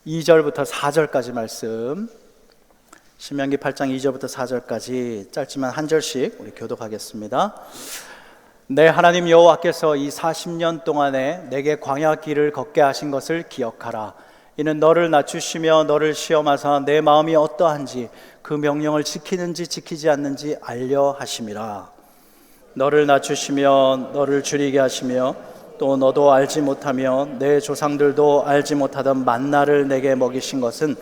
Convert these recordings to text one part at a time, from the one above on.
2절부터 4절까지 말씀, 신명기 8장 2절부터 4절까지 짧지만 한 절씩 우리 교독하겠습니다. 내 하나님 여호와께서 이 40년 동안에 내게 광야 길을 걷게 하신 것을 기억하라. 이는 너를 낮추시며 너를 시험하사 내 마음이 어떠한지 그 명령을 지키는지 지키지 않는지 알려 하심이라. 너를 낮추시며 너를 줄이게 하시며 또 너도 알지 못하며 내 조상들도 알지 못하던 만나를 내게 먹이신 것은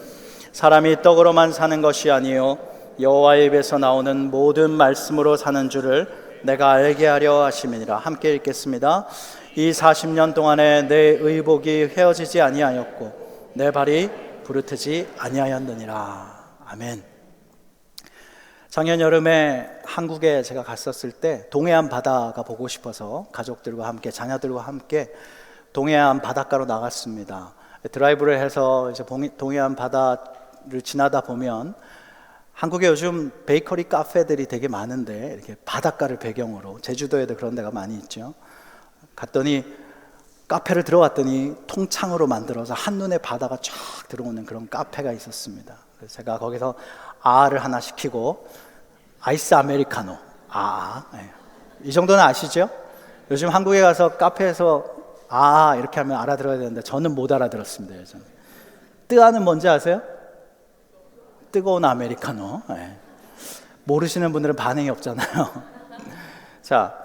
사람이 떡으로만 사는 것이 아니요 여호와의 입에서 나오는 모든 말씀으로 사는 줄을 내가 알게 하려 하심이니라. 함께 읽겠습니다. 이 40년 동안에 내 의복이 헤어지지 아니하였고 내 발이 부르트지 아니하였느니라. 아멘. 작년 여름에 한국에 제가 갔었을 때 동해안 바다가 보고 싶어서 가족들과 함께 자녀들과 함께 동해안 바닷가로 나갔습니다. 드라이브를 해서 이제 동해안 바다를 지나다 보면 한국에 요즘 베이커리 카페들이 되게 많은데 이렇게 바닷가를 배경으로, 제주도에도 그런 데가 많이 있죠. 갔더니 카페를 들어갔더니 통창으로 만들어서 한눈에 바다가 쫙 들어오는 그런 카페가 있었습니다. 그래서 제가 거기서 아를 하나 시키고 아이스 아메리카노, 네. 이 정도는 아시죠? 요즘 한국에 가서 카페에서 이렇게 하면 알아들어야 되는데 저는 못 알아들었습니다. 예전에. 뜨아는 뭔지 아세요? 뜨거운 아메리카노. 네. 모르시는 분들은 반응이 없잖아요. 자,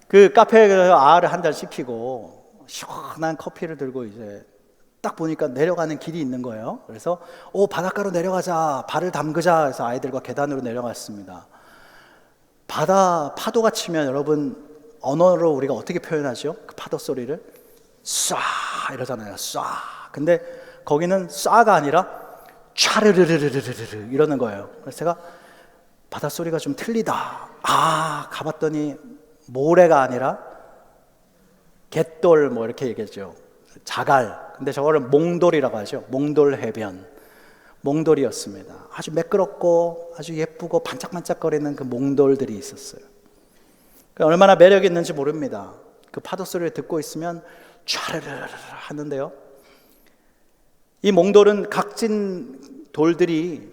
그 카페에 가서 아를 한 잔 시키고 시원한 커피를 들고 이제 딱 보니까 내려가는 길이 있는 거예요. 그래서 바닷가로 내려가자, 발을 담그자 해서 아이들과 계단으로 내려갔습니다. 바다 파도가 치면 여러분 언어로 우리가 어떻게 표현하죠? 그 파도 소리를 쏴 이러잖아요. 쏴. 근데 거기는 쏴가 아니라 촤르르르르르르 이러는 거예요. 그래서 제가 바다 소리가 좀 틀리다. 가봤더니 모래가 아니라 갯돌 뭐 이렇게 얘기했죠. 자갈. 근데 저거를 몽돌이라고 하죠. 몽돌 해변. 몽돌이었습니다. 아주 매끄럽고 아주 예쁘고 반짝반짝거리는 그 몽돌들이 있었어요. 얼마나 매력이 있는지 모릅니다. 그 파도 소리를 듣고 있으면 촤르르르 하는데요. 이 몽돌은 각진 돌들이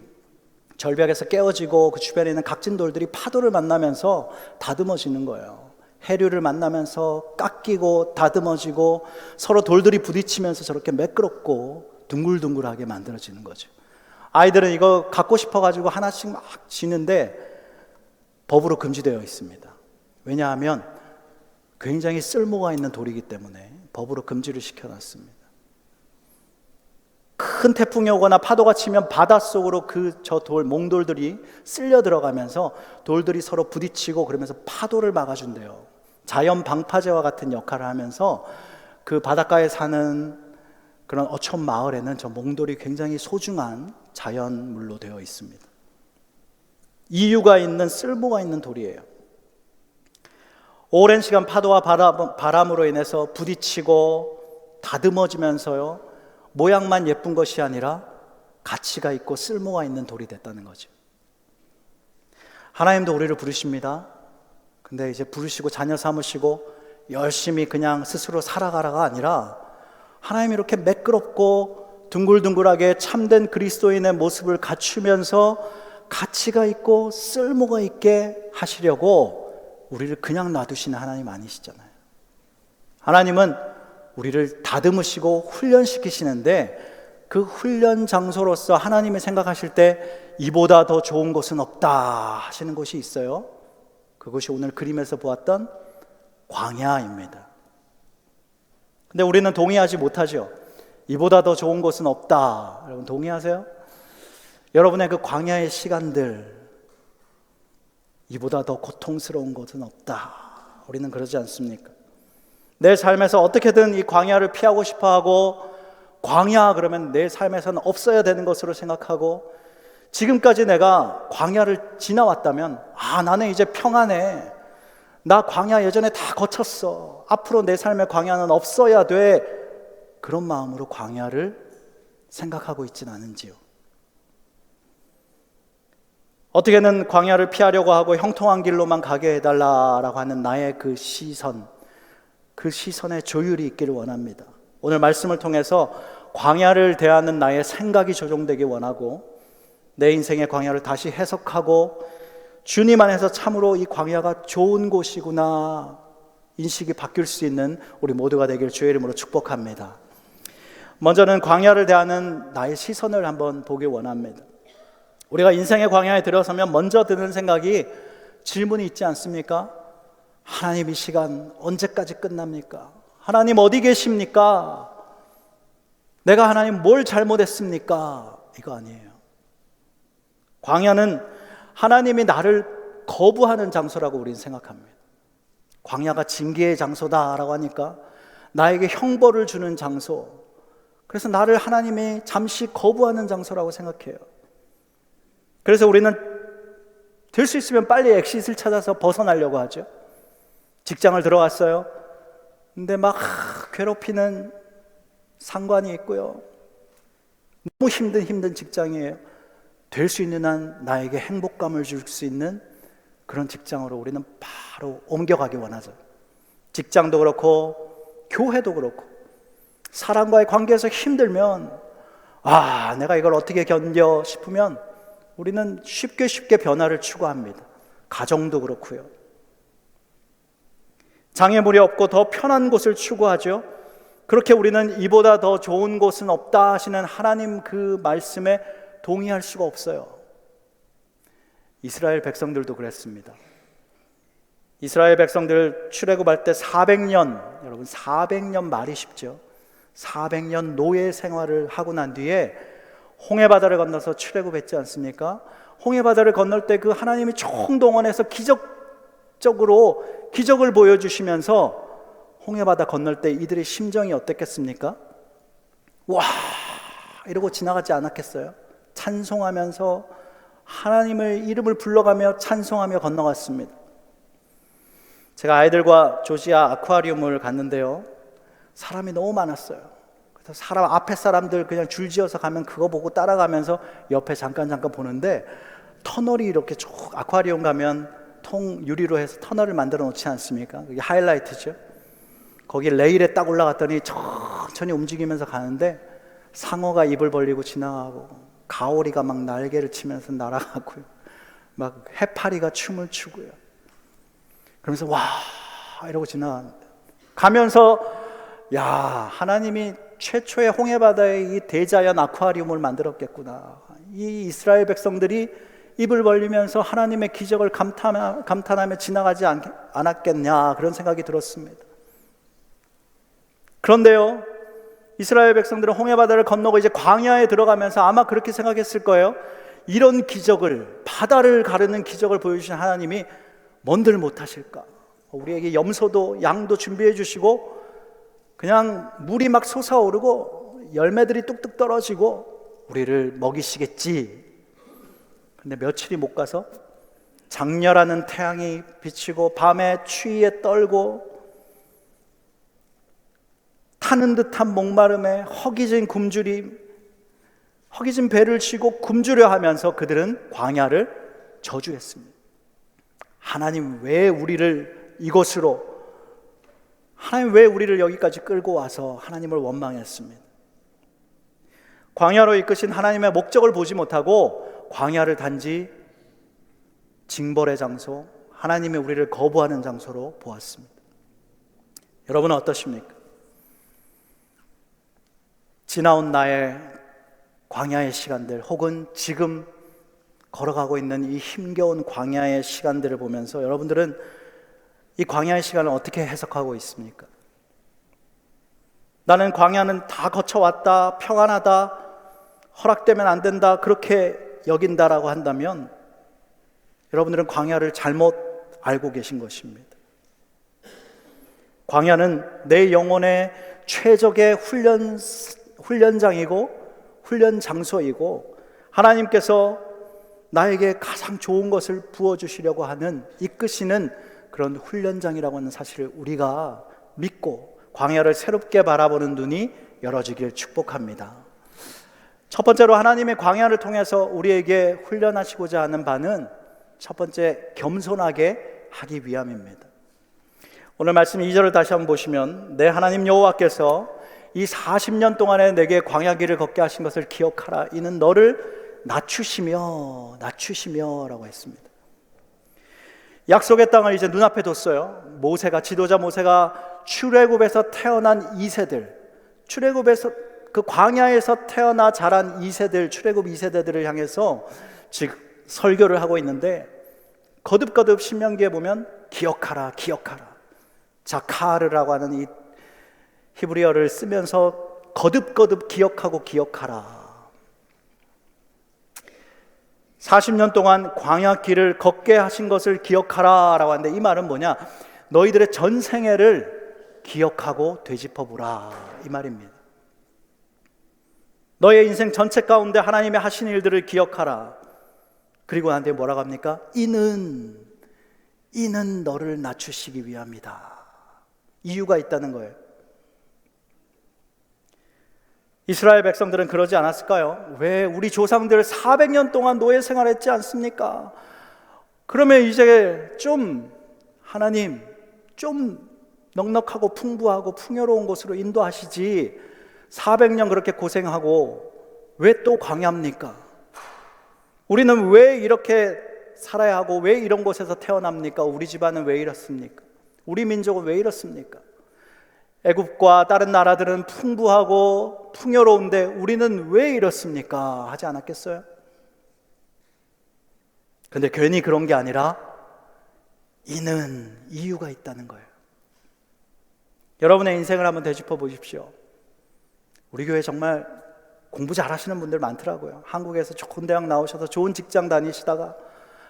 절벽에서 깨어지고 그 주변에 있는 각진 돌들이 파도를 만나면서 다듬어지는 거예요. 해류를 만나면서 깎이고 다듬어지고 서로 돌들이 부딪히면서 저렇게 매끄럽고 둥글둥글하게 만들어지는 거죠. 아이들은 이거 갖고 싶어가지고 하나씩 막 지는데 법으로 금지되어 있습니다. 왜냐하면 굉장히 쓸모가 있는 돌이기 때문에 법으로 금지를 시켜놨습니다. 큰 태풍이 오거나 파도가 치면 바닷속으로 저 돌, 몽돌들이 쓸려 들어가면서 돌들이 서로 부딪히고 그러면서 파도를 막아준대요. 자연 방파제와 같은 역할을 하면서 그 바닷가에 사는 그런 어촌 마을에는 저 몽돌이 굉장히 소중한 자연물로 되어 있습니다. 이유가 있는, 쓸모가 있는 돌이에요. 오랜 시간 파도와 바람으로 인해서 부딪히고 다듬어지면서요, 모양만 예쁜 것이 아니라 가치가 있고 쓸모가 있는 돌이 됐다는 거죠. 하나님도 우리를 부르십니다. 근데 이제 부르시고 자녀 삼으시고 열심히 그냥 스스로 살아가라가 아니라 하나님이 이렇게 매끄럽고 둥글둥글하게 참된 그리스도인의 모습을 갖추면서 가치가 있고 쓸모가 있게 하시려고 우리를 그냥 놔두시는 하나님 아니시잖아요. 하나님은 우리를 다듬으시고 훈련시키시는데 그 훈련 장소로서 하나님이 생각하실 때 이보다 더 좋은 곳은 없다 하시는 곳이 있어요. 그것이 오늘 그림에서 보았던 광야입니다. 근데 우리는 동의하지 못하죠. 이보다 더 좋은 곳은 없다. 여러분 동의하세요? 여러분의 그 광야의 시간들, 이보다 더 고통스러운 곳은 없다. 우리는 그러지 않습니까? 내 삶에서 어떻게든 이 광야를 피하고 싶어하고, 광야 그러면 내 삶에서는 없어야 되는 것으로 생각하고, 지금까지 내가 광야를 지나왔다면 나는 이제 평안해, 나 광야 예전에 다 거쳤어, 앞으로 내 삶의 광야는 없어야 돼, 그런 마음으로 광야를 생각하고 있지는 않은지요. 어떻게든 광야를 피하려고 하고 형통한 길로만 가게 해달라라고 하는 나의 그 시선, 그 시선에 조율이 있기를 원합니다. 오늘 말씀을 통해서 광야를 대하는 나의 생각이 조정되기 원하고 내 인생의 광야를 다시 해석하고 주님 안에서 참으로 이 광야가 좋은 곳이구나 인식이 바뀔 수 있는 우리 모두가 되길 주의 이름으로 축복합니다. 먼저는 광야를 대하는 나의 시선을 한번 보기 원합니다. 우리가 인생의 광야에 들어서면 먼저 드는 생각이 질문이 있지 않습니까? 하나님, 이 시간 언제까지 끝납니까? 하나님 어디 계십니까? 내가 하나님 뭘 잘못했습니까? 이거 아니에요. 광야는 하나님이 나를 거부하는 장소라고 우리는 생각합니다. 광야가 징계의 장소다라고 하니까 나에게 형벌을 주는 장소, 그래서 나를 하나님이 잠시 거부하는 장소라고 생각해요. 그래서 우리는 될 수 있으면 빨리 엑싯을 찾아서 벗어나려고 하죠. 직장을 들어갔어요. 근데 막 괴롭히는 상관이 있고요. 너무 힘든 직장이에요. 될 수 있는 한 나에게 행복감을 줄 수 있는 그런 직장으로 우리는 바로 옮겨가기 원하죠. 직장도 그렇고 교회도 그렇고 사람과의 관계에서 힘들면 내가 이걸 어떻게 견뎌 싶으면 우리는 쉽게 변화를 추구합니다. 가정도 그렇고요. 장애물이 없고 더 편한 곳을 추구하죠. 그렇게 우리는 이보다 더 좋은 곳은 없다 하시는 하나님 그 말씀에 동의할 수가 없어요. 이스라엘 백성들도 그랬습니다. 이스라엘 백성들 출애굽할 때 400년, 여러분 400년 말이 쉽죠. 400년 노예 생활을 하고 난 뒤에 홍해바다를 건너서 출애굽했지 않습니까? 홍해바다를 건널 때 그 하나님이 총동원해서 기적을 보여주시면서 홍해바다 건널 때 이들의 심정이 어땠겠습니까? 와 이러고 지나가지 않았겠어요? 찬송하면서 하나님의 이름을 불러가며 찬송하며 건너갔습니다. 제가 아이들과 조지아 아쿠아리움을 갔는데요, 사람이 너무 많았어요. 그래서 앞에 사람들 그냥 줄지어서 가면 그거 보고 따라가면서 옆에 잠깐 보는데, 터널이 이렇게 쭉 아쿠아리움 가면 통 유리로 해서 터널을 만들어 놓지 않습니까? 그게 하이라이트죠. 거기 레일에 딱 올라갔더니 천천히 움직이면서 가는데 상어가 입을 벌리고 지나가고 가오리가 막 날개를 치면서 날아가고요, 막 해파리가 춤을 추고요. 그러면서 와 이러고 가면서 하나님이 최초의 홍해바다의 이 대자연 아쿠아리움을 만들었겠구나. 이 이스라엘 백성들이 입을 벌리면서 하나님의 기적을 감탄하며 지나가지 않았겠냐, 그런 생각이 들었습니다. 그런데요, 이스라엘 백성들은 홍해바다를 건너고 이제 광야에 들어가면서 아마 그렇게 생각했을 거예요. 이런 기적을, 바다를 가르는 기적을 보여주신 하나님이 뭔들 못하실까? 우리에게 염소도 양도 준비해 주시고 그냥 물이 막 솟아오르고 열매들이 뚝뚝 떨어지고 우리를 먹이시겠지. 근데 며칠이 못 가서 장렬하는 태양이 비치고 밤에 추위에 떨고 타는 듯한 목마름에 허기진 배를 쥐고 굶주려 하면서 그들은 광야를 저주했습니다. 하나님 왜 우리를 여기까지 끌고 와서 하나님을 원망했습니다. 광야로 이끄신 하나님의 목적을 보지 못하고 광야를 단지 징벌의 장소, 하나님이 우리를 거부하는 장소로 보았습니다. 여러분은 어떠십니까? 지나온 나의 광야의 시간들, 혹은 지금 걸어가고 있는 이 힘겨운 광야의 시간들을 보면서 여러분들은 이 광야의 시간을 어떻게 해석하고 있습니까? 나는 광야는 다 거쳐왔다, 평안하다, 허락되면 안 된다, 그렇게 여긴다라고 한다면 여러분들은 광야를 잘못 알고 계신 것입니다. 광야는 내 영혼의 최적의 훈련장이고 훈련 장소이고 하나님께서 나에게 가장 좋은 것을 부어주시려고 하는, 이끄시는 그런 훈련장이라고 하는 사실을 우리가 믿고 광야를 새롭게 바라보는 눈이 열어지길 축복합니다. 첫 번째로 하나님의 광야를 통해서 우리에게 훈련하시고자 하는 바는 첫 번째, 겸손하게 하기 위함입니다. 오늘 말씀 2절을 다시 한번 보시면 내 하나님 여호와께서 이 40년 동안에 내게 광야 길을 걷게 하신 것을 기억하라. 이는 너를 낮추시며 라고 했습니다. 약속의 땅을 이제 눈앞에 뒀어요. 지도자 모세가 출애굽에서 태어난 2세들, 출애굽에서 그 광야에서 태어나 자란 2세들, 출애굽 2세대들을 향해서 지금 설교를 하고 있는데, 거듭거듭 신명기에 보면 기억하라. 자카르라고 하는 이 히브리어를 쓰면서 거듭거듭 기억하라. 40년 동안 광야 길을 걷게 하신 것을 기억하라 라고 하는데, 이 말은 뭐냐? 너희들의 전생애를 기억하고 되짚어보라, 이 말입니다. 너의 인생 전체 가운데 하나님의 하신 일들을 기억하라. 그리고 나한테 뭐라고 합니까? 이는 너를 낮추시기 위함이다. 이유가 있다는 거예요. 이스라엘 백성들은 그러지 않았을까요? 왜 우리 조상들 400년 동안 노예 생활했지 않습니까? 그러면 이제 하나님 좀 넉넉하고 풍부하고 풍요로운 곳으로 인도하시지, 400년 그렇게 고생하고 왜 또 광야입니까? 우리는 왜 이렇게 살아야 하고 왜 이런 곳에서 태어납니까? 우리 집안은 왜 이렇습니까? 우리 민족은 왜 이렇습니까? 애굽과 다른 나라들은 풍부하고 풍요로운데 우리는 왜 이렇습니까? 하지 않았겠어요? 근데 괜히 그런 게 아니라 이유가 있다는 거예요. 여러분의 인생을 한번 되짚어 보십시오. 우리 교회 정말 공부 잘하시는 분들 많더라고요. 한국에서 좋은 대학 나오셔서 좋은 직장 다니시다가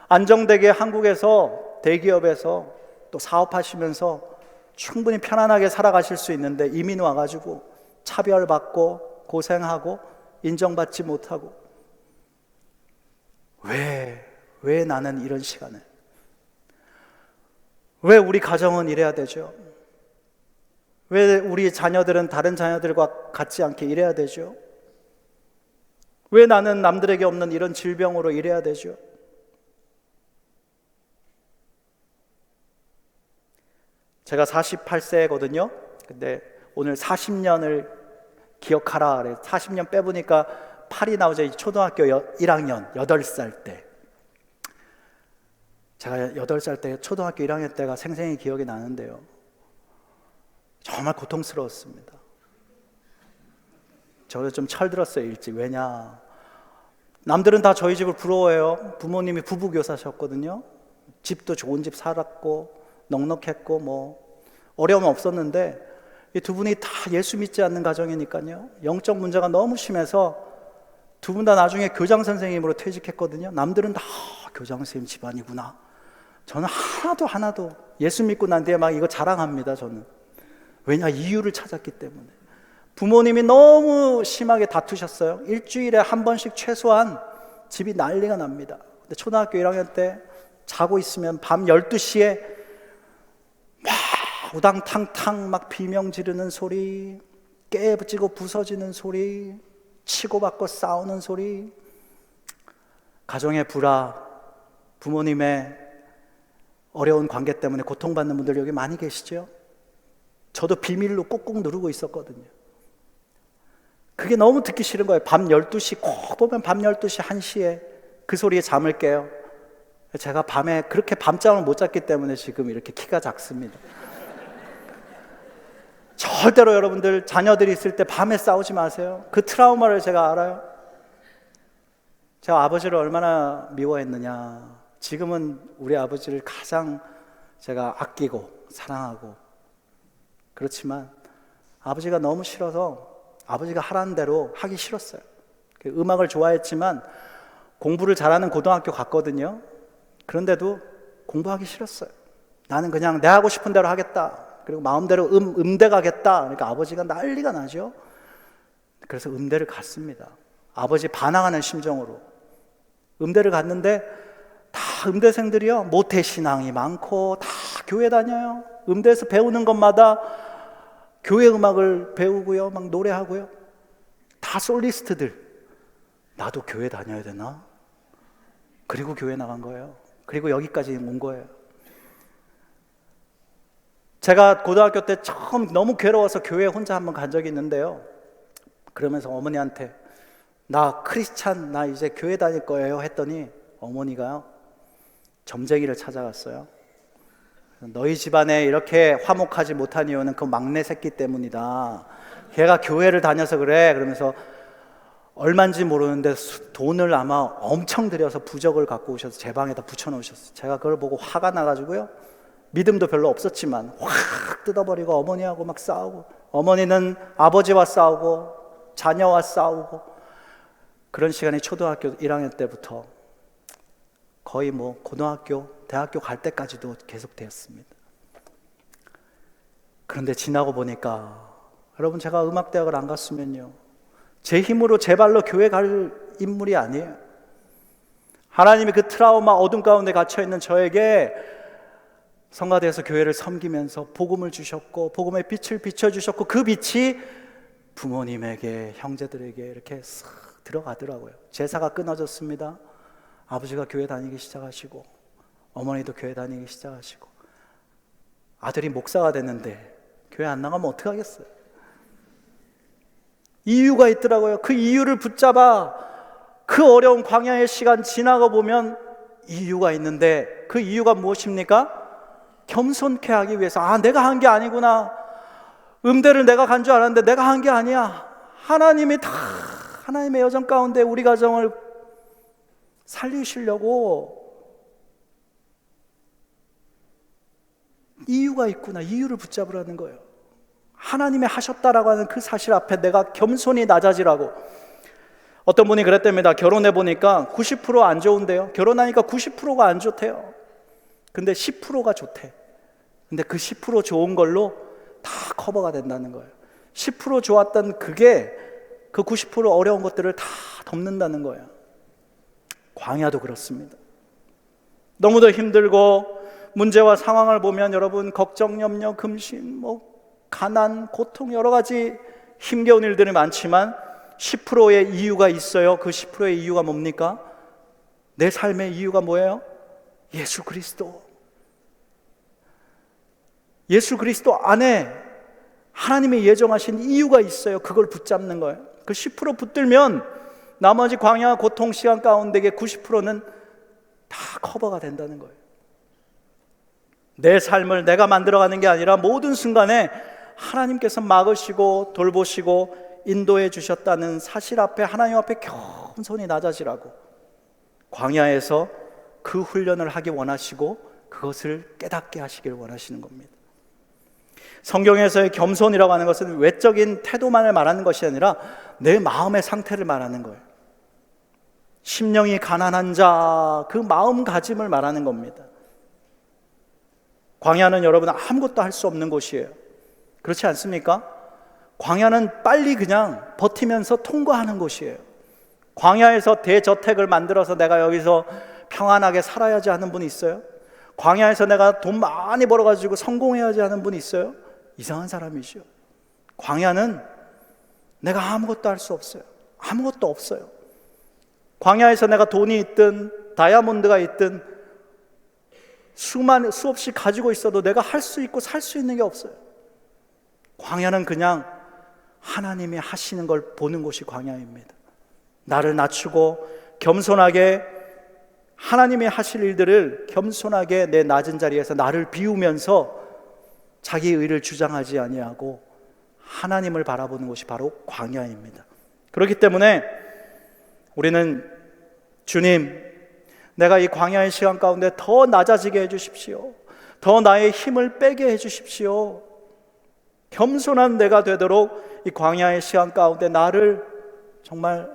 안정되게 한국에서 대기업에서 또 사업하시면서 충분히 편안하게 살아가실 수 있는데, 이민 와가지고 차별받고 고생하고 인정받지 못하고, 왜 나는 이런 시간에, 왜 우리 가정은 이래야 되죠? 왜 우리 자녀들은 다른 자녀들과 같지 않게 이래야 되죠? 왜 나는 남들에게 없는 이런 질병으로 이래야 되죠? 제가 48세거든요. 근데 오늘 40년을 기억하라. 40년 빼보니까 8이 나오죠. 초등학교 1학년 8살 때, 제가 8살 때 초등학교 1학년 때가 생생히 기억이 나는데요, 정말 고통스러웠습니다. 저도 좀 철들었어요, 일찍. 왜냐, 남들은 다 저희 집을 부러워해요. 부모님이 부부교사셨거든요. 집도 좋은 집 살았고 넉넉했고 어려움은 없었는데, 이 두 분이 다 예수 믿지 않는 가정이니까요, 영적 문제가 너무 심해서 두 분 다 나중에 교장 선생님으로 퇴직했거든요. 남들은 다 교장 선생님 집안이구나. 저는 하나도 예수 믿고 난 뒤에 막 이거 자랑합니다. 저는 왜냐, 이유를 찾았기 때문에. 부모님이 너무 심하게 다투셨어요. 일주일에 한 번씩 최소한 집이 난리가 납니다. 근데 초등학교 1학년 때 자고 있으면 밤 12시에 막 우당탕탕 막 비명 지르는 소리, 깨지고 부서지는 소리, 치고받고 싸우는 소리, 가정의 불화, 부모님의 어려운 관계 때문에 고통받는 분들 여기 많이 계시죠? 저도 비밀로 꾹꾹 누르고 있었거든요. 그게 너무 듣기 싫은 거예요. 밤 12시, 꼭 보면 밤 12시, 1시에 그 소리에 잠을 깨요. 제가 밤에 그렇게 밤잠을 못 잤기 때문에 지금 이렇게 키가 작습니다. 절대로 여러분들 자녀들이 있을 때 밤에 싸우지 마세요. 그 트라우마를 제가 알아요. 제가 아버지를 얼마나 미워했느냐. 지금은 우리 아버지를 가장 제가 아끼고 사랑하고, 그렇지만 아버지가 너무 싫어서 아버지가 하라는 대로 하기 싫었어요. 음악을 좋아했지만 공부를 잘하는 고등학교 갔거든요. 그런데도 공부하기 싫었어요. 나는 그냥 내 하고 싶은 대로 하겠다. 그리고 마음대로 음대 가겠다. 그러니까 아버지가 난리가 나죠. 그래서 음대를 갔습니다. 아버지 반항하는 심정으로 음대를 갔는데, 다 음대생들이요, 모태신앙이 많고 다 교회 다녀요. 음대에서 배우는 것마다 교회 음악을 배우고요, 막 노래하고요. 다 솔리스트들. 나도 교회 다녀야 되나? 그리고 교회 나간 거예요. 그리고 여기까지 온 거예요. 제가 고등학교 때 처음 너무 괴로워서 교회에 혼자 한번 간 적이 있는데요. 그러면서 어머니한테 나 크리스찬, 나 이제 교회 다닐 거예요 했더니 어머니가요, 점쟁이를 찾아갔어요. 너희 집안에 이렇게 화목하지 못한 이유는 그 막내 새끼 때문이다. 걔가 교회를 다녀서 그래. 그러면서 얼마인지 모르는데 돈을 아마 엄청 들여서 부적을 갖고 오셔서 제 방에다 붙여놓으셨어요. 제가 그걸 보고 화가 나가지고요, 믿음도 별로 없었지만 확 뜯어버리고 어머니하고 막 싸우고, 어머니는 아버지와 싸우고 자녀와 싸우고, 그런 시간이 초등학교 1학년 때부터 거의 뭐 고등학교, 대학교 갈 때까지도 계속되었습니다. 그런데 지나고 보니까, 여러분, 제가 음악대학을 안 갔으면요, 제 힘으로 제 발로 교회 갈 인물이 아니에요. 하나님이 그 트라우마 어둠 가운데 갇혀있는 저에게 성가대에서 교회를 섬기면서 복음을 주셨고, 복음의 빛을 비춰주셨고, 그 빛이 부모님에게, 형제들에게 이렇게 싹 들어가더라고요. 제사가 끊어졌습니다. 아버지가 교회 다니기 시작하시고, 어머니도 교회 다니기 시작하시고, 아들이 목사가 됐는데 교회 안 나가면 어떡하겠어요? 이유가 있더라고요. 그 이유를 붙잡아 그 어려운 광야의 시간 지나고 보면 이유가 있는데, 그 이유가 무엇입니까? 겸손케 하기 위해서, 내가 한 게 아니구나, 음대를 내가 간 줄 알았는데 내가 한 게 아니야, 하나님이 다 하나님의 여정 가운데 우리 가정을 살리시려고 이유가 있구나, 이유를 붙잡으라는 거예요. 하나님이 하셨다라고 하는 그 사실 앞에 내가 겸손히 낮아지라고. 어떤 분이 그랬답니다. 결혼해 보니까 90% 안 좋은데요, 결혼하니까 90%가 안 좋대요. 근데 10%가 좋대. 근데 그 10% 좋은 걸로 다 커버가 된다는 거예요. 10% 좋았던 그게 그 90% 어려운 것들을 다 덮는다는 거예요. 광야도 그렇습니다. 너무도 힘들고 문제와 상황을 보면 여러분, 걱정, 염려, 금신, 가난, 고통, 여러 가지 힘겨운 일들이 많지만 10%의 이유가 있어요. 그 10%의 이유가 뭡니까? 내 삶의 이유가 뭐예요? 예수 그리스도. 예수 그리스도 안에 하나님이 예정하신 이유가 있어요. 그걸 붙잡는 거예요. 그 10% 붙들면 나머지 광야 고통 시간 가운데의 90%는 다 커버가 된다는 거예요. 내 삶을 내가 만들어가는 게 아니라 모든 순간에 하나님께서 막으시고 돌보시고 인도해 주셨다는 사실 앞에, 하나님 앞에 겸손히 낮아지라고 광야에서 그 훈련을 하기 원하시고 그것을 깨닫게 하시길 원하시는 겁니다. 성경에서의 겸손이라고 하는 것은 외적인 태도만을 말하는 것이 아니라 내 마음의 상태를 말하는 거예요. 심령이 가난한 자, 그 마음가짐을 말하는 겁니다. 광야는 여러분 아무것도 할 수 없는 곳이에요. 그렇지 않습니까? 광야는 빨리 그냥 버티면서 통과하는 곳이에요. 광야에서 대저택을 만들어서 내가 여기서 평안하게 살아야지 하는 분이 있어요? 광야에서 내가 돈 많이 벌어가지고 성공해야지 하는 분이 있어요? 이상한 사람이죠. 광야는 내가 아무것도 할 수 없어요. 아무것도 없어요. 광야에서 내가 돈이 있든 다이아몬드가 있든 수없이 가지고 있어도 내가 할 수 있고 살 수 있는 게 없어요. 광야는 그냥 하나님이 하시는 걸 보는 곳이 광야입니다. 나를 낮추고 겸손하게 하나님이 하실 일들을 겸손하게 내 낮은 자리에서 나를 비우면서 자기 의를 주장하지 아니하고 하나님을 바라보는 곳이 바로 광야입니다. 그렇기 때문에 우리는 주님, 내가 이 광야의 시간 가운데 더 낮아지게 해주십시오. 더 나의 힘을 빼게 해주십시오. 겸손한 내가 되도록 이 광야의 시간 가운데 나를 정말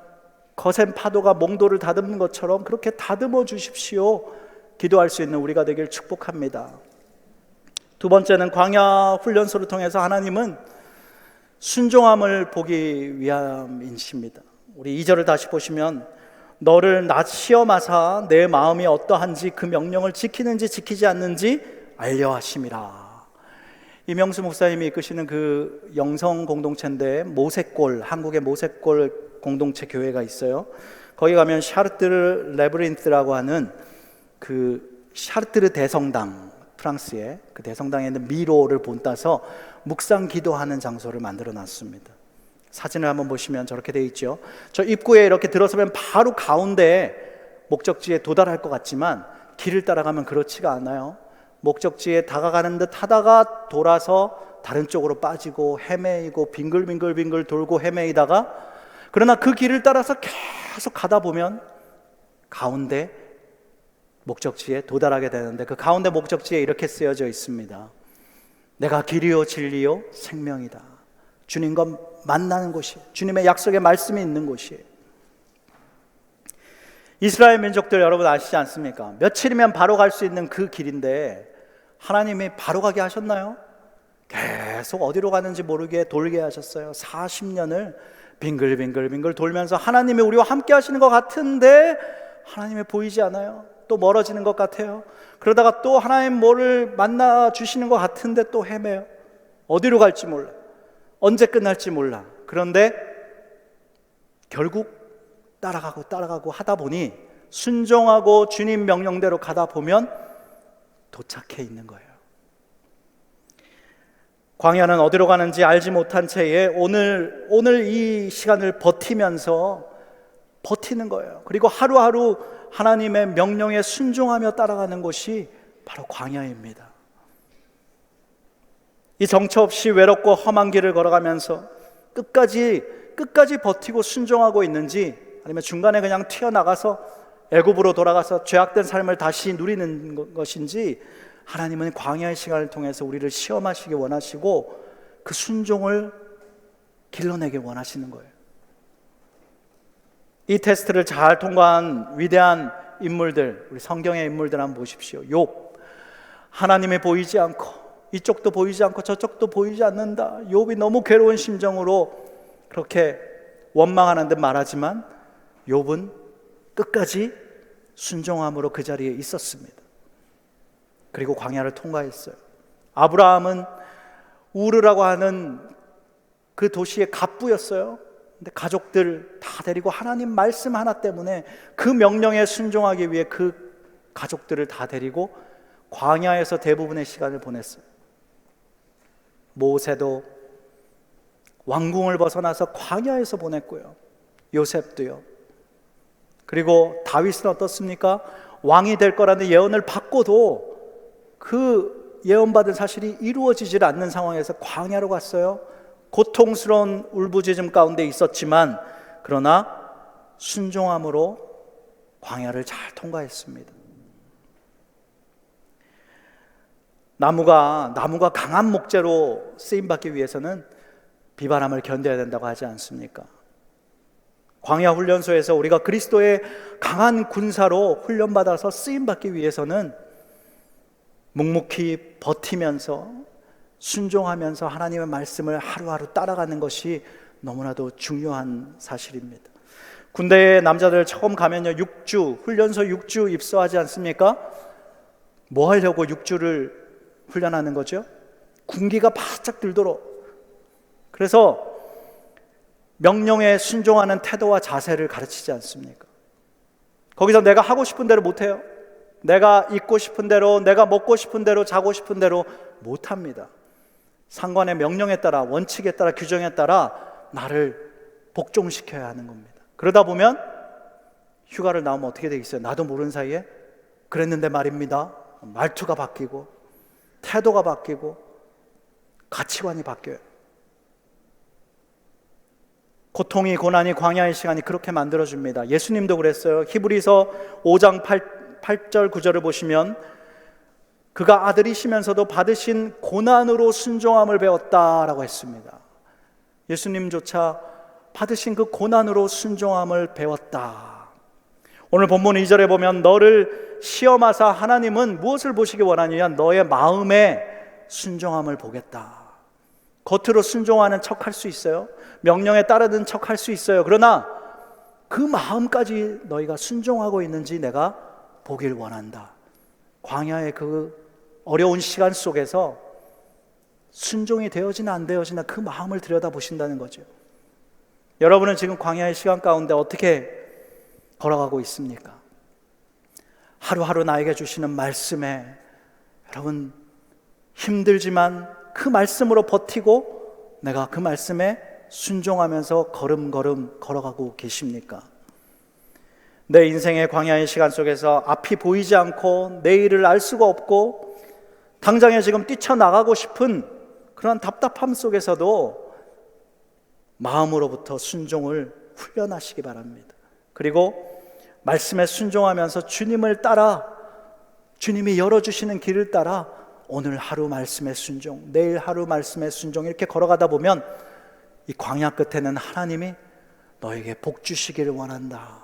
거센 파도가 몽도를 다듬는 것처럼 그렇게 다듬어 주십시오. 기도할 수 있는 우리가 되길 축복합니다. 두 번째는 광야 훈련소를 통해서 하나님은 순종함을 보기 위함이십니다. 우리 2절을 다시 보시면 너를 시험하사 내 마음이 어떠한지 그 명령을 지키는지 지키지 않는지 알려 하심이라. 이명수 목사님이 이끄시는 그 영성 공동체인데 모세골, 한국의 모세골 공동체 교회가 있어요. 거기 가면 샤르트르 레브린트라고 하는 그 샤르트르 대성당, 프랑스의 그 대성당에 있는 미로를 본따서 묵상 기도하는 장소를 만들어 놨습니다. 사진을 한번 보시면 저렇게 돼 있죠. 저 입구에 이렇게 들어서면 바로 가운데 목적지에 도달할 것 같지만 길을 따라가면 그렇지가 않아요. 목적지에 다가가는 듯 하다가 돌아서 다른 쪽으로 빠지고 헤매이고 빙글빙글 돌고 헤매이다가, 그러나 그 길을 따라서 계속 가다 보면 가운데 목적지에 도달하게 되는데, 그 가운데 목적지에 이렇게 쓰여져 있습니다. 내가 길이요 진리요 생명이다. 주님과 만나는 곳이, 주님의 약속의 말씀이 있는 곳이에요. 이스라엘 민족들 여러분 아시지 않습니까? 며칠이면 바로 갈 수 있는 그 길인데 하나님이 바로 가게 하셨나요? 계속 어디로 가는지 모르게 돌게 하셨어요. 40년을 빙글빙글 돌면서 하나님이 우리와 함께 하시는 것 같은데 하나님이 보이지 않아요. 또 멀어지는 것 같아요. 그러다가 또 하나님 뭐를 만나 주시는 것 같은데 또 헤매요. 어디로 갈지 몰라. 언제 끝날지 몰라. 그런데 결국 따라가고 하다 보니 순종하고 주님 명령대로 가다 보면 도착해 있는 거예요. 광야는 어디로 가는지 알지 못한 채에 오늘 이 시간을 버티면서 버티는 거예요. 그리고 하루하루 하나님의 명령에 순종하며 따라가는 곳이 바로 광야입니다. 이 정처 없이 외롭고 험한 길을 걸어가면서 끝까지 버티고 순종하고 있는지, 아니면 중간에 그냥 튀어나가서 애굽으로 돌아가서 죄악된 삶을 다시 누리는 것인지, 하나님은 광야의 시간을 통해서 우리를 시험하시기 원하시고 그 순종을 길러내기 원하시는 거예요. 이 테스트를 잘 통과한 위대한 인물들, 우리 성경의 인물들 한번 보십시오. 욥, 하나님이 보이지 않고 이쪽도 보이지 않고 저쪽도 보이지 않는다. 욥이 너무 괴로운 심정으로 그렇게 원망하는 듯 말하지만 욥은 끝까지 순종함으로 그 자리에 있었습니다. 그리고 광야를 통과했어요. 아브라함은 우르라고 하는 그 도시의 갑부였어요. 근데 가족들 다 데리고 하나님 말씀 하나 때문에 그 명령에 순종하기 위해 그 가족들을 다 데리고 광야에서 대부분의 시간을 보냈어요. 모세도 왕궁을 벗어나서 광야에서 보냈고요. 요셉도요. 그리고 다윗은 어떻습니까? 왕이 될 거라는 예언을 받고도 그 예언받은 사실이 이루어지질 않는 상황에서 광야로 갔어요. 고통스러운 울부짖음 가운데 있었지만 그러나 순종함으로 광야를 잘 통과했습니다. 나무가 강한 목재로 쓰임받기 위해서는 비바람을 견뎌야 된다고 하지 않습니까? 광야 훈련소에서 우리가 그리스도의 강한 군사로 훈련받아서 쓰임받기 위해서는 묵묵히 버티면서 순종하면서 하나님의 말씀을 하루하루 따라가는 것이 너무나도 중요한 사실입니다. 군대에 남자들 처음 가면요, 6주, 훈련소 6주 입소하지 않습니까? 뭐 하려고 6주를 훈련하는 거죠? 군기가 바짝 들도록. 그래서 명령에 순종하는 태도와 자세를 가르치지 않습니까? 거기서 내가 하고 싶은 대로 못해요. 내가 입고 싶은 대로, 내가 먹고 싶은 대로, 자고 싶은 대로 못합니다. 상관의 명령에 따라, 원칙에 따라, 규정에 따라 나를 복종시켜야 하는 겁니다. 그러다 보면 휴가를 나오면 어떻게 되겠어요? 나도 모르는 사이에 그랬는데 말입니다. 말투가 바뀌고 태도가 바뀌고 가치관이 바뀌어요. 고통이, 고난이, 광야의 시간이 그렇게 만들어줍니다. 예수님도 그랬어요. 히브리서 5장 8절 9절을 보시면 그가 아들이시면서도 받으신 고난으로 순종함을 배웠다라고 했습니다. 예수님조차 받으신 그 고난으로 순종함을 배웠다. 오늘 본문 2절에 보면 너를 시험하사 하나님은 무엇을 보시기 원하느냐? 너의 마음의 순종함을 보겠다. 겉으로 순종하는 척 할 수 있어요. 명령에 따르는 척 할 수 있어요. 그러나 그 마음까지 너희가 순종하고 있는지 내가 보길 원한다. 광야의 그 어려운 시간 속에서 순종이 되어지나 안 되어지나 그 마음을 들여다보신다는 거죠. 여러분은 지금 광야의 시간 가운데 어떻게 걸어가고 있습니까? 하루하루 나에게 주시는 말씀에 여러분, 힘들지만 그 말씀으로 버티고 내가 그 말씀에 순종하면서 걸음걸음 걸어가고 계십니까? 내 인생의 광야의 시간 속에서 앞이 보이지 않고 내일을 알 수가 없고 당장에 지금 뛰쳐나가고 싶은 그런 답답함 속에서도 마음으로부터 순종을 훈련하시기 바랍니다. 그리고 말씀에 순종하면서 주님을 따라, 주님이 열어주시는 길을 따라 오늘 하루 말씀의 순종, 내일 하루 말씀의 순종, 이렇게 걸어가다 보면 이 광야 끝에는 하나님이 너에게 복 주시기를 원한다,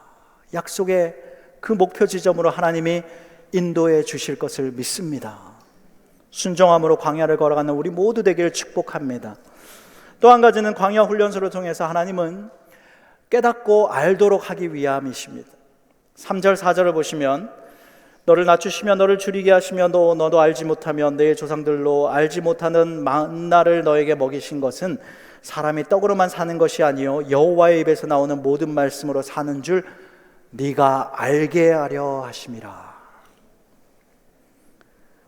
약속의 그 목표 지점으로 하나님이 인도해 주실 것을 믿습니다. 순종함으로 광야를 걸어가는 우리 모두 되기를 축복합니다. 또 한 가지는 광야 훈련소를 통해서 하나님은 깨닫고 알도록 하기 위함이십니다. 3절 4절을 보시면 너를 낮추시며 너를 줄이게 하시며 너도 알지 못하며 내 조상들로 알지 못하는 만나를 너에게 먹이신 것은 사람이 떡으로만 사는 것이 아니요 여호와의 입에서 나오는 모든 말씀으로 사는 줄 네가 알게 하려 하심이라.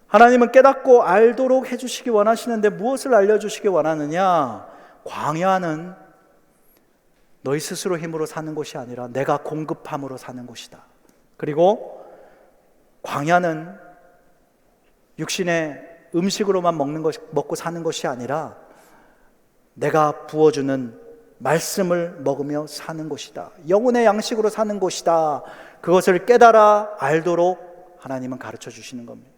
하나님은 깨닫고 알도록 해주시기 원하시는데 무엇을 알려주시기 원하느냐? 광야는 너희 스스로 힘으로 사는 곳이 아니라 내가 공급함으로 사는 곳이다. 그리고 광야는 육신의 음식으로만 먹고 사는 것이 아니라 내가 부어주는 말씀을 먹으며 사는 곳이다. 영혼의 양식으로 사는 곳이다. 그것을 깨달아 알도록 하나님은 가르쳐 주시는 겁니다.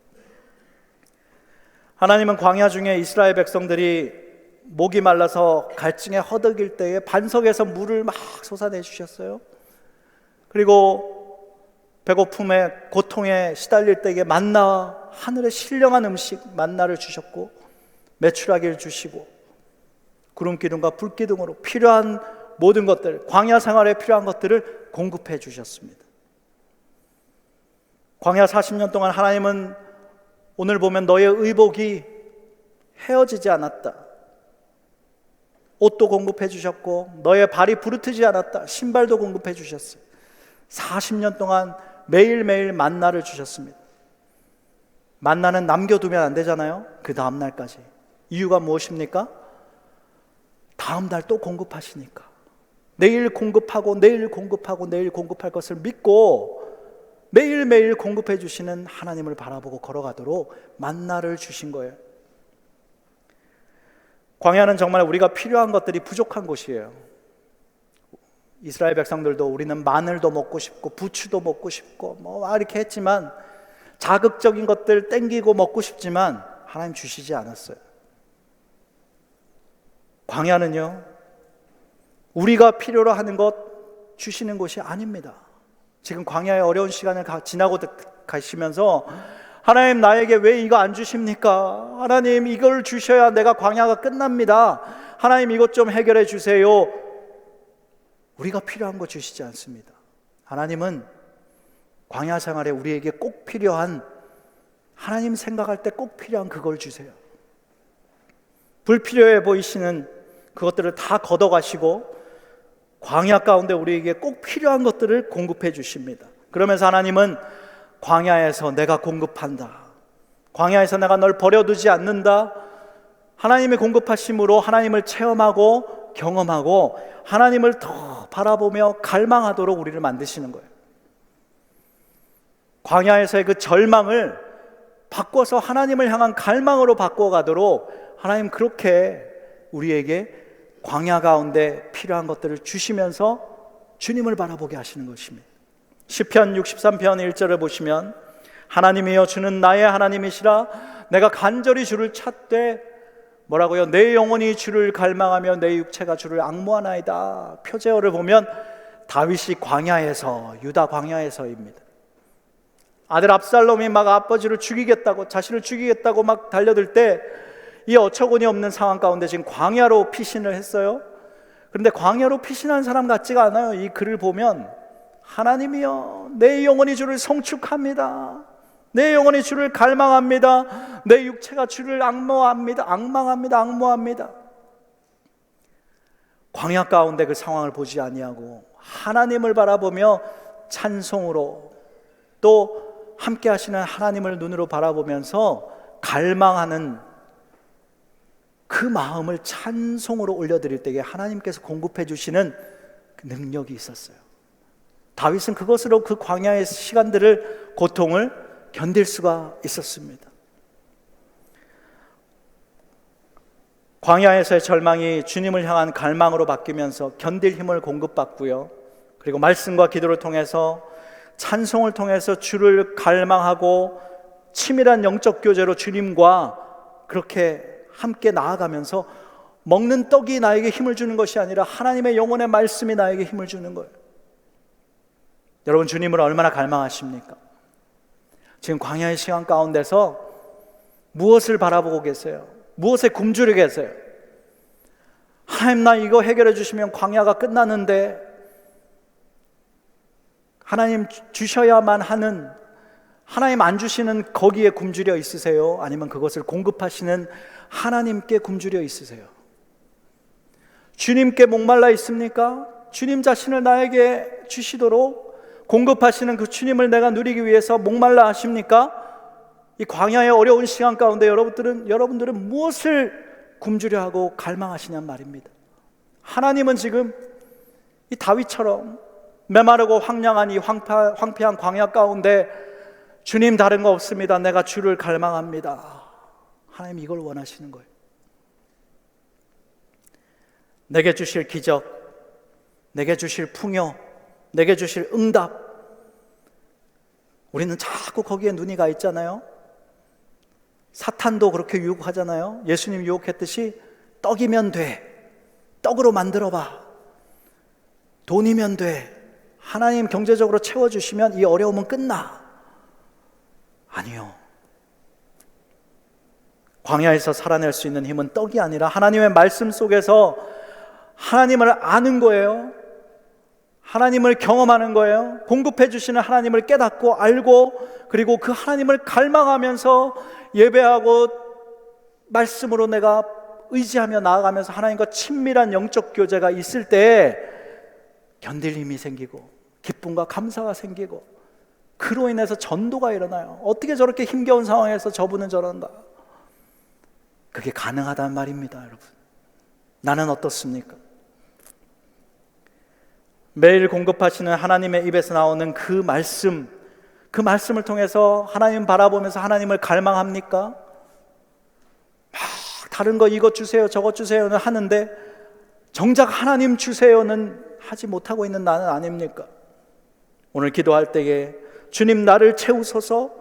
하나님은 광야 중에 이스라엘 백성들이 목이 말라서 갈증에 허덕일 때에 반석에서 물을 막 솟아내 주셨어요. 그리고 배고픔에 고통에 시달릴 때에 만나, 하늘의 신령한 음식 만나를 주셨고 메추라기를 주시고 구름 기둥과 불 기둥으로 필요한 모든 것들, 광야 생활에 필요한 것들을 공급해 주셨습니다. 광야 40년 동안 하나님은 오늘 보면 너의 의복이 헤어지지 않았다, 옷도 공급해 주셨고 너의 발이 부르트지 않았다, 신발도 공급해 주셨어요. 40년 동안 매일매일 만나를 주셨습니다. 만나는 남겨두면 안 되잖아요. 그 다음 날까지. 이유가 무엇입니까? 다음 날 또 공급하시니까. 내일 공급하고 내일 공급하고 내일 공급할 것을 믿고 매일매일 공급해 주시는 하나님을 바라보고 걸어가도록 만나를 주신 거예요. 광야는 정말 우리가 필요한 것들이 부족한 곳이에요. 이스라엘 백성들도 우리는 마늘도 먹고 싶고 부추도 먹고 싶고 이렇게 했지만, 자극적인 것들 땡기고 먹고 싶지만 하나님 주시지 않았어요. 광야는요, 우리가 필요로 하는 것 주시는 곳이 아닙니다. 지금 광야의 어려운 시간을 지나고 가시면서 하나님 나에게 왜 이거 안 주십니까? 하나님 이걸 주셔야 내가 광야가 끝납니다. 하나님 이것 좀 해결해 주세요. 우리가 필요한 거 주시지 않습니다. 하나님은 광야 생활에 우리에게 꼭 필요한, 하나님 생각할 때 꼭 필요한 그걸 주세요. 불필요해 보이시는 그것들을 다 걷어가시고 광야 가운데 우리에게 꼭 필요한 것들을 공급해 주십니다. 그러면서 하나님은 광야에서 내가 공급한다, 광야에서 내가 널 버려두지 않는다, 하나님의 공급하심으로 하나님을 체험하고 경험하고 하나님을 더 바라보며 갈망하도록 우리를 만드시는 거예요. 광야에서의 그 절망을 바꿔서 하나님을 향한 갈망으로 바꿔가도록 하나님 그렇게 우리에게 광야 가운데 필요한 것들을 주시면서 주님을 바라보게 하시는 것입니다. 시편 63편 1절을 보시면 하나님이여 주는 나의 하나님이시라, 내가 간절히 주를 찾되 뭐라고요? 내 영혼이 주를 갈망하며 내 육체가 주를 앙모하나이다. 표제어를 보면 다윗이 광야에서, 유다 광야에서입니다. 아들 압살롬이 막 아버지를 죽이겠다고, 자신을 죽이겠다고 막 달려들 때 이 어처구니 없는 상황 가운데 지금 광야로 피신을 했어요. 그런데 광야로 피신한 사람 같지가 않아요. 이 글을 보면 하나님이여 내 영혼이 주를 성축합니다, 내 영혼이 주를 갈망합니다, 내 육체가 주를 앙모합니다. 광야 가운데 그 상황을 보지 아니하고 하나님을 바라보며 찬송으로, 또 함께 하시는 하나님을 눈으로 바라보면서 갈망하는 그 마음을 찬송으로 올려드릴 때에 하나님께서 공급해 주시는 그 능력이 있었어요. 다윗은 그것으로 그 광야의 시간들을, 고통을 견딜 수가 있었습니다. 광야에서의 절망이 주님을 향한 갈망으로 바뀌면서 견딜 힘을 공급받고요. 그리고 말씀과 기도를 통해서, 찬송을 통해서 주를 갈망하고 치밀한 영적 교제로 주님과 그렇게 함께 나아가면서 먹는 떡이 나에게 힘을 주는 것이 아니라 하나님의 영혼의 말씀이 나에게 힘을 주는 거예요. 여러분, 주님을 얼마나 갈망하십니까? 지금 광야의 시간 가운데서 무엇을 바라보고 계세요? 무엇에 굶주려 계세요? 하나님, 나 이거 해결해 주시면 광야가 끝나는데, 하나님 주셔야만 하는, 하나님 안 주시는 거기에 굶주려 있으세요? 아니면 그것을 공급하시는 하나님께 굶주려 있으세요? 주님께 목말라 있습니까? 주님 자신을 나에게 주시도록 공급하시는 그 주님을 내가 누리기 위해서 목말라 하십니까? 이 광야의 어려운 시간 가운데 여러분들은 무엇을 굶주려 하고 갈망하시냔 말입니다. 하나님은 지금 이 다윗처럼 메마르고 황량한 이 황폐한 광야 가운데, 주님 다른 거 없습니다, 내가 주를 갈망합니다. 하나님 이걸 원하시는 거예요. 내게 주실 기적, 내게 주실 풍요, 내게 주실 응답, 우리는 자꾸 거기에 눈이 가 있잖아요. 사탄도 그렇게 유혹하잖아요. 예수님 유혹했듯이 떡이면 돼, 떡으로 만들어봐, 돈이면 돼, 하나님 경제적으로 채워주시면 이 어려움은 끝나. 아니요. 광야에서 살아낼 수 있는 힘은 떡이 아니라 하나님의 말씀 속에서 하나님을 아는 거예요. 하나님을 경험하는 거예요. 공급해 주시는 하나님을 깨닫고 알고, 그리고 그 하나님을 갈망하면서 예배하고 말씀으로 내가 의지하며 나아가면서 하나님과 친밀한 영적 교제가 있을 때 견딜 힘이 생기고 기쁨과 감사가 생기고, 그로 인해서 전도가 일어나요. 어떻게 저렇게 힘겨운 상황에서 저분은 저런가? 그게 가능하단 말입니다, 여러분. 나는 어떻습니까? 매일 공급하시는 하나님의 입에서 나오는 그 말씀을 통해서 하나님 바라보면서 하나님을 갈망합니까? 막 다른 거 이것 주세요 저것 주세요는 하는데 정작 하나님 주세요는 하지 못하고 있는 나는 아닙니까? 오늘 기도할 때에 주님 나를 채우소서,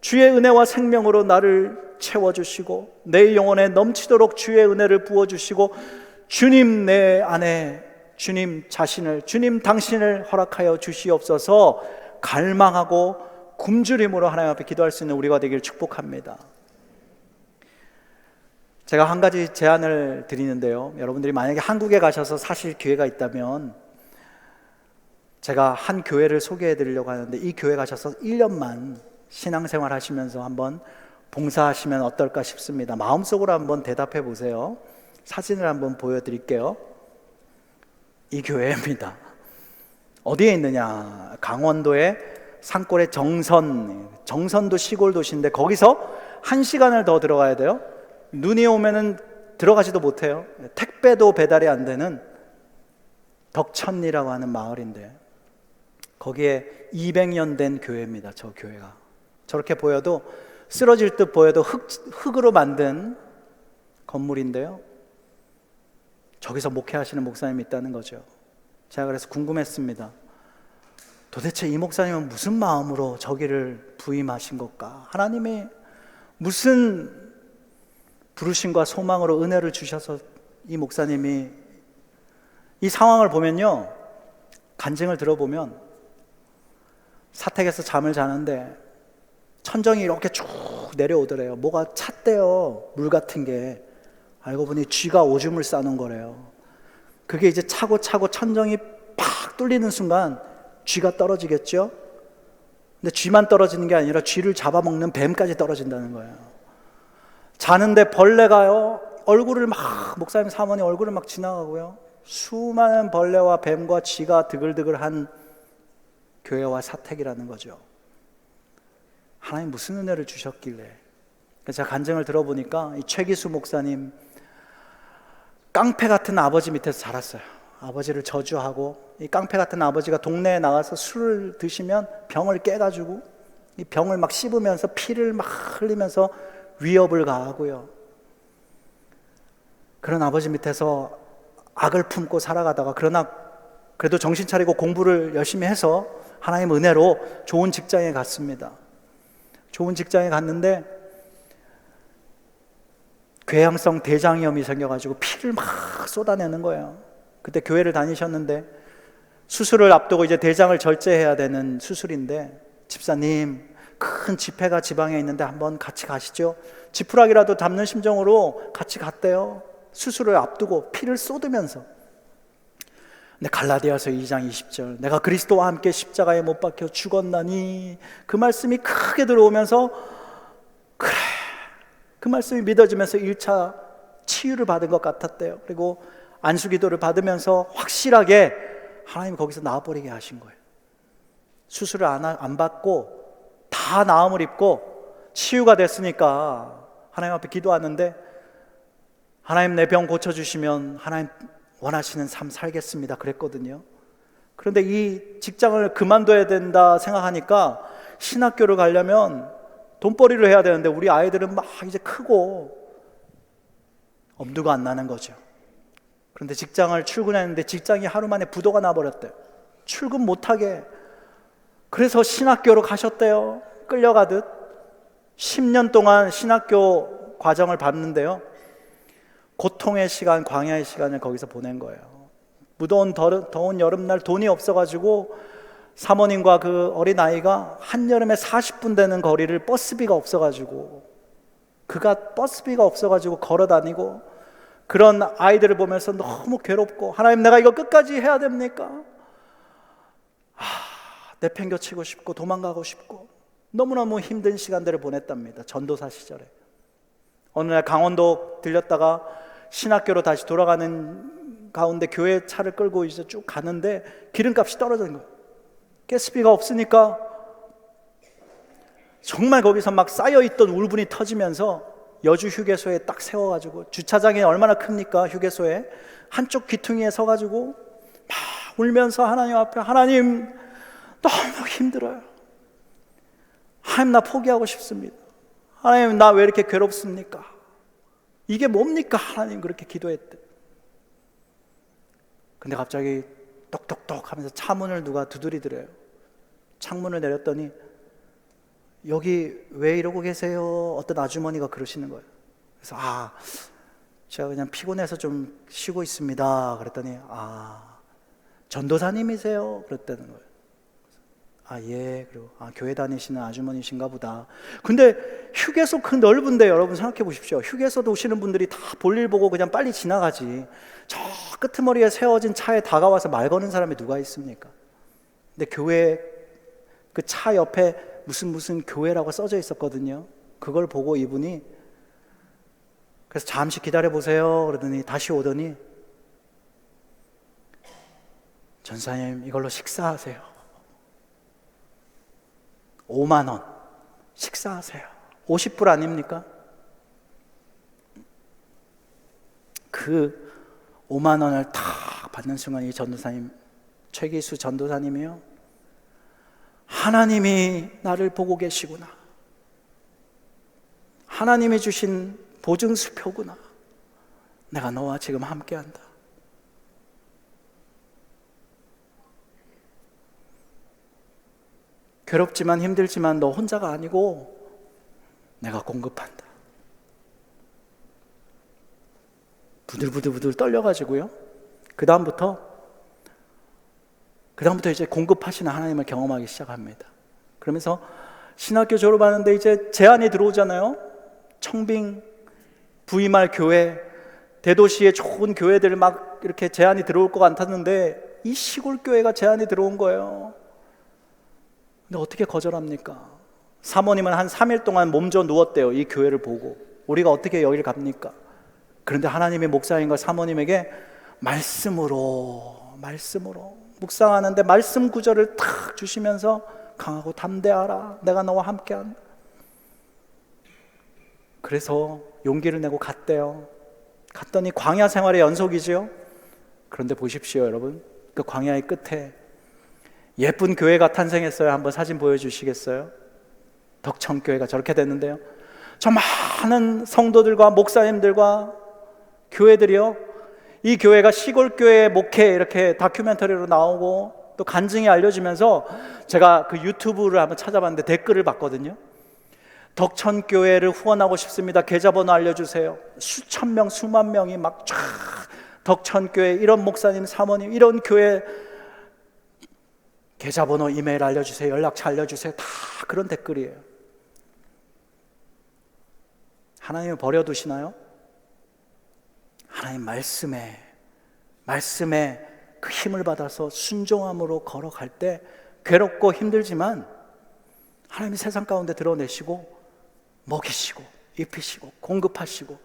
주의 은혜와 생명으로 나를 채워주시고 내 영혼에 넘치도록 주의 은혜를 부어주시고, 주님 내 안에 주님 자신을, 주님 당신을 허락하여 주시옵소서 갈망하고 굶주림으로 하나님 앞에 기도할 수 있는 우리가 되길 축복합니다. 제가 한 가지 제안을 드리는데요, 여러분들이 만약에 한국에 가셔서 사실 기회가 있다면 제가 한 교회를 소개해 드리려고 하는데, 이 교회 가셔서 1년만 신앙생활 하시면서 한번 봉사하시면 어떨까 싶습니다. 마음속으로 한번 대답해 보세요. 사진을 한번 보여드릴게요. 이 교회입니다. 어디에 있느냐? 강원도의 산골의 정선도 시골 도시인데 거기서 1시간을 더 들어가야 돼요. 눈이 오면은 들어가지도 못해요. 택배도 배달이 안 되는 덕천리라고 하는 마을인데 거기에 200년 된 교회입니다. 저 교회가 저렇게 보여도 쓰러질 듯 보여도 흙으로 만든 건물인데요, 저기서 목회하시는 목사님이 있다는 거죠. 제가 그래서 궁금했습니다. 도대체 이 목사님은 무슨 마음으로 저기를 부임하신 걸까? 하나님이 무슨 부르심과 소망으로 은혜를 주셔서 이 목사님이, 이 상황을 보면요, 간증을 들어보면 사택에서 잠을 자는데 천정이 이렇게 쭉 내려오더래요. 뭐가 찼대요, 물 같은 게. 알고 보니 쥐가 오줌을 싸는 거래요. 그게 이제 차고 천정이 팍 뚫리는 순간 쥐가 떨어지겠죠? 근데 쥐만 떨어지는 게 아니라 쥐를 잡아먹는 뱀까지 떨어진다는 거예요. 자는데 벌레가요, 얼굴을 막, 목사님 사모님 얼굴을 막 지나가고요, 수많은 벌레와 뱀과 쥐가 드글드글한 교회와 사택이라는 거죠. 하나님 무슨 은혜를 주셨길래 제가 간증을 들어보니까 이 최기수 목사님 깡패 같은 아버지 밑에서 자랐어요. 아버지를 저주하고, 이 깡패 같은 아버지가 동네에 나가서 술을 드시면 병을 깨가지고 이 병을 막 씹으면서 피를 막 흘리면서 위협을 가하고요. 그런 아버지 밑에서 악을 품고 살아가다가, 그러나 그래도 정신 차리고 공부를 열심히 해서 하나님 은혜로 좋은 직장에 갔습니다. 좋은 직장에 갔는데 궤양성 대장염이 생겨가지고 피를 막 쏟아내는 거예요. 그때 교회를 다니셨는데 수술을 앞두고 이제 대장을 절제해야 되는 수술인데, 집사님 큰 지폐가 지방에 있는데 한번 같이 가시죠. 지푸라기라도 잡는 심정으로 같이 갔대요. 수술을 앞두고 피를 쏟으면서. 근데 갈라디아서 2장 20절, 내가 그리스도와 함께 십자가에 못 박혀 죽었나니, 그 말씀이 크게 들어오면서 그래, 그 말씀이 믿어지면서 1차 치유를 받은 것 같았대요. 그리고 안수기도를 받으면서 확실하게 하나님 거기서 나와버리게 하신 거예요. 수술을 안 받고 다 나음을 입고 치유가 됐으니까 하나님 앞에 기도하는데, 하나님 내 병 고쳐주시면 하나님 원하시는 삶 살겠습니다 그랬거든요. 그런데 이 직장을 그만둬야 된다 생각하니까 신학교를 가려면 돈벌이를 해야 되는데 우리 아이들은 막 이제 크고 엄두가 안 나는 거죠. 그런데 직장을 출근했는데 직장이 하루 만에 부도가 나버렸대요. 출근 못하게. 그래서 신학교로 가셨대요. 끌려가듯 10년 동안 신학교 과정을 받는데요, 고통의 시간, 광야의 시간을 거기서 보낸 거예요. 무더운 더운 여름날 돈이 없어가지고 사모님과 그 어린아이가 한여름에 40분 되는 거리를 버스비가 없어가지고, 그가 버스비가 없어가지고 걸어다니고, 그런 아이들을 보면서 너무 괴롭고, 하나님 내가 이거 끝까지 해야 됩니까? 내팽겨치고 싶고 도망가고 싶고 너무너무 힘든 시간들을 보냈답니다. 전도사 시절에. 어느 날 강원도 들렸다가 신학교로 다시 돌아가는 가운데 교회 차를 끌고 이제 쭉 가는데 기름값이 떨어진 거예요. 가스비가 없으니까 정말 거기서 막 쌓여있던 울분이 터지면서 여주 휴게소에 딱 세워가지고, 주차장이 얼마나 큽니까? 휴게소에 한쪽 귀퉁이에 서가지고 막 울면서 하나님 앞에, 하나님 너무 힘들어요. 하나님 나 포기하고 싶습니다. 하나님 나 왜 이렇게 괴롭습니까? 이게 뭡니까? 하나님 그렇게 기도했대. 근데 갑자기 똑똑똑 하면서 차문을 누가 두드리더래요. 창문을 내렸더니 여기 왜 이러고 계세요? 어떤 아주머니가 그러시는 거예요. 그래서 제가 그냥 피곤해서 좀 쉬고 있습니다. 그랬더니 전도사님이세요? 그랬다는 거예요. 예. 그리고 교회 다니시는 아주머니신가 보다. 근데 휴게소 큰 넓은데 여러분 생각해 보십시오. 휴게소도 오시는 분들이 다 볼일 보고 그냥 빨리 지나가지, 저 끄트머리에 세워진 차에 다가와서 말 거는 사람이 누가 있습니까? 근데 교회 그 차 옆에 무슨 교회라고 써져 있었거든요. 그걸 보고 이분이, 그래서 잠시 기다려 보세요 그러더니 다시 오더니, 전사님 이걸로 식사하세요. 5만 원 식사하세요. 50불 아닙니까? 그 5만 원을 탁 받는 순간 이 전도사님, 최기수 전도사님이요, 하나님이 나를 보고 계시구나, 하나님이 주신 보증수표구나, 내가 너와 지금 함께한다. 괴롭지만 힘들지만 너 혼자가 아니고 내가 공급한다. 부들부들 떨려가지고요, 그 다음부터 이제 공급하시는 하나님을 경험하기 시작합니다. 그러면서 신학교 졸업하는데 이제 제안이 들어오잖아요. 청빙, 부임할 교회, 대도시의 좋은 교회들 막 이렇게 제안이 들어올 것 같았는데 이 시골 교회가 제안이 들어온 거예요. 근데 어떻게 거절합니까? 사모님은 한 3일 동안 몸져 누웠대요. 이 교회를 보고. 우리가 어떻게 여기를 갑니까? 그런데 하나님의 목사님과 사모님에게 말씀으로 묵상하는데 말씀 구절을 탁 주시면서, 강하고 담대하라, 내가 너와 함께한다. 그래서 용기를 내고 갔대요. 갔더니 광야 생활의 연속이지요. 그런데 보십시오, 여러분. 그 광야의 끝에 예쁜 교회가 탄생했어요. 한번 사진 보여주시겠어요? 덕천교회가 저렇게 됐는데요. 저 많은 성도들과 목사님들과 교회들이요, 이 교회가 시골 교회 목회 이렇게 다큐멘터리로 나오고 또 간증이 알려지면서 제가 그 유튜브를 한번 찾아봤는데 댓글을 봤거든요. 덕천교회를 후원하고 싶습니다. 계좌번호 알려주세요. 수천 명, 수만 명이 막 쫙 덕천교회 이런 목사님, 사모님 이런 교회 계좌번호, 이메일 알려주세요. 연락처 알려주세요. 다 그런 댓글이에요. 하나님을 버려두시나요? 하나님 말씀에 그 힘을 받아서 순종함으로 걸어갈 때 괴롭고 힘들지만 하나님이 세상 가운데 드러내시고 먹이시고 입히시고 공급하시고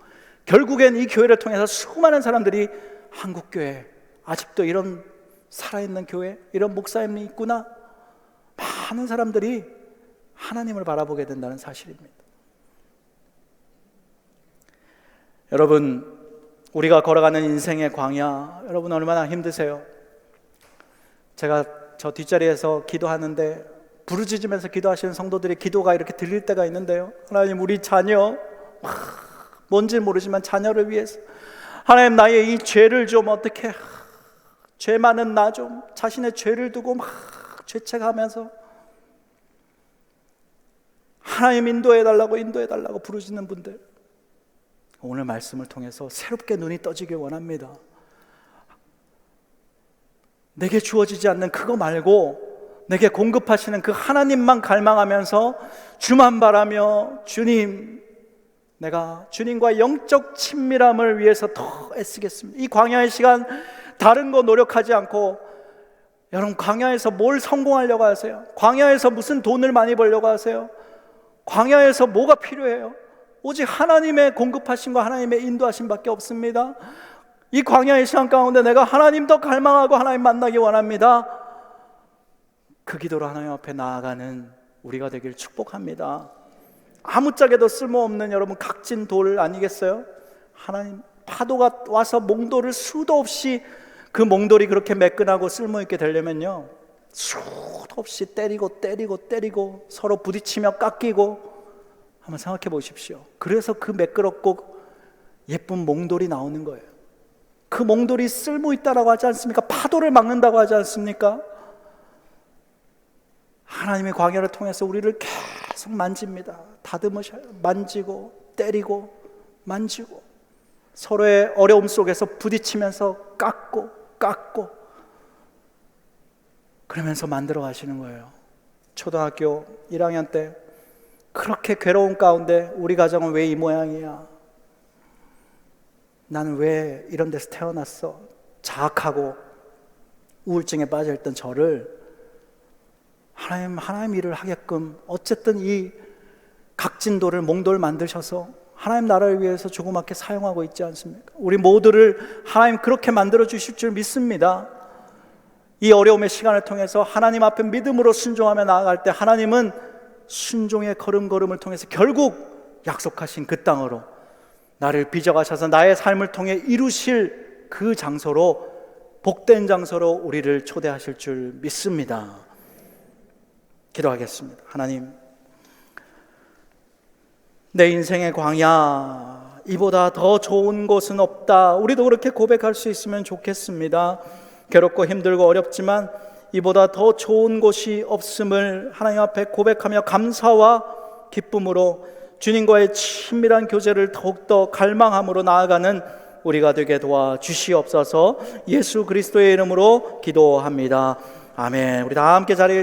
결국엔 이 교회를 통해서 수많은 사람들이 한국교회, 아직도 이런 살아있는 교회, 이런 목사님이 있구나, 많은 사람들이 하나님을 바라보게 된다는 사실입니다. 여러분, 우리가 걸어가는 인생의 광야, 여러분 얼마나 힘드세요? 제가 저 뒷자리에서 기도하는데 부르짖으면서 기도하시는 성도들의 기도가 이렇게 들릴 때가 있는데요. 하나님, 우리 자녀, 뭔지 모르지만 자녀를 위해서 하나님, 나의 이 죄를 좀 어떻게, 죄 많은 나 좀, 자신의 죄를 두고 막 죄책하면서 하나님 인도해달라고 부르짖는 분들, 오늘 말씀을 통해서 새롭게 눈이 떠지길 원합니다. 내게 주어지지 않는 그거 말고 내게 공급하시는 그 하나님만 갈망하면서 주만 바라며, 주님, 내가 주님과 영적 친밀함을 위해서 더 애쓰겠습니다. 이 광야의 시간 다른 거 노력하지 않고, 여러분 광야에서 뭘 성공하려고 하세요? 광야에서 무슨 돈을 많이 벌려고 하세요? 광야에서 뭐가 필요해요? 오직 하나님의 공급하심과 하나님의 인도하심밖에 없습니다. 이 광야의 시간 가운데 내가 하나님 더 갈망하고 하나님 만나기 원합니다. 그 기도로 하나님 앞에 나아가는 우리가 되길 축복합니다. 아무짝에도 쓸모없는 여러분 각진 돌 아니겠어요? 하나님, 파도가 와서 몽돌을 수도 없이, 그 몽돌이 그렇게 매끈하고 쓸모있게 되려면요, 수도 없이 때리고 서로 부딪히며 깎이고, 한번 생각해 보십시오. 그래서 그 매끄럽고 예쁜 몽돌이 나오는 거예요. 그 몽돌이 쓸모있다라고 하지 않습니까? 파도를 막는다고 하지 않습니까? 하나님의 광야를 통해서 우리를 계속 만집니다. 다듬으셔요. 만지고 때리고 만지고, 서로의 어려움 속에서 부딪히면서 깎고 그러면서 만들어 가시는 거예요. 초등학교 1학년 때 그렇게 괴로운 가운데 우리 가정은 왜 이 모양이야? 나는 왜 이런 데서 태어났어? 자학하고 우울증에 빠져있던 저를 하나님 일을 하게끔 어쨌든 이 각진돌을 몽돌 만드셔서 하나님 나라를 위해서 조그맣게 사용하고 있지 않습니까? 우리 모두를 하나님 그렇게 만들어 주실 줄 믿습니다. 이 어려움의 시간을 통해서 하나님 앞에 믿음으로 순종하며 나아갈 때 하나님은 순종의 걸음걸음을 통해서 결국 약속하신 그 땅으로 나를 빚어가셔서 나의 삶을 통해 이루실 그 장소로, 복된 장소로 우리를 초대하실 줄 믿습니다. 기도하겠습니다. 하나님, 내 인생의 광야, 이보다 더 좋은 곳은 없다. 우리도 그렇게 고백할 수 있으면 좋겠습니다. 괴롭고 힘들고 어렵지만 이보다 더 좋은 곳이 없음을 하나님 앞에 고백하며 감사와 기쁨으로 주님과의 친밀한 교제를 더욱더 갈망함으로 나아가는 우리가 되게 도와주시옵소서. 예수 그리스도의 이름으로 기도합니다. 아멘. 우리 다 함께 자리에